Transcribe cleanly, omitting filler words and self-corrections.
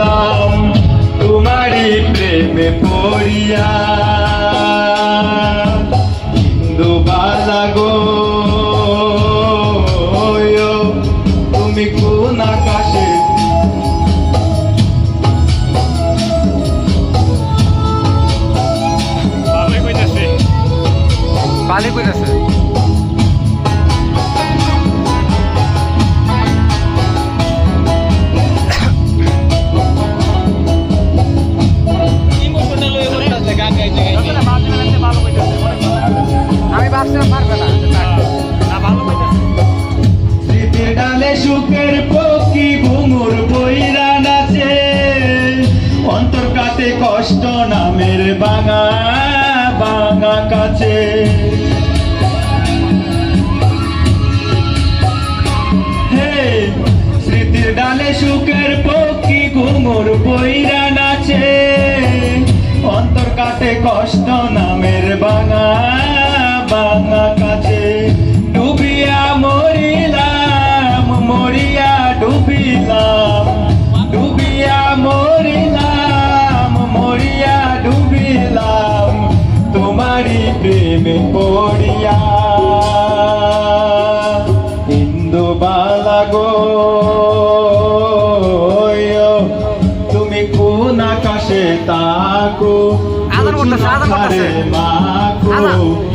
মরিলাম তোমারই প্রেমে পড়িয়া ইন্দুবালা গো তুমি কোন আকাশে ভালো কইতাছে আমি ভাবছিলাম পারবে না ভালো কইতাছে স্মৃতির ডালে সুখের পক্ষী ঘুঙুর বইরা নাচে অন্তর কাটে কষ্ট নামের ভাঙা ভাঙা কাছে স্মৃতির ডালে সুখের পক্ষী ঘুঙুর বইরা নাচে অন্তর কাটে কষ্ট নামের ভাঙা ভাঙা কাছে ডুবিয়া মরিলাম মরিয়া ডুবিলাম ডুবিয়া মরিলাম মরিয়া ডুবিলাম তোমারই প্রেমে পড়িয়া ইন্দুবালা গো তুমি কোন আকাশে তাকো আদর করতেছে, আদর করতেছে। মাকো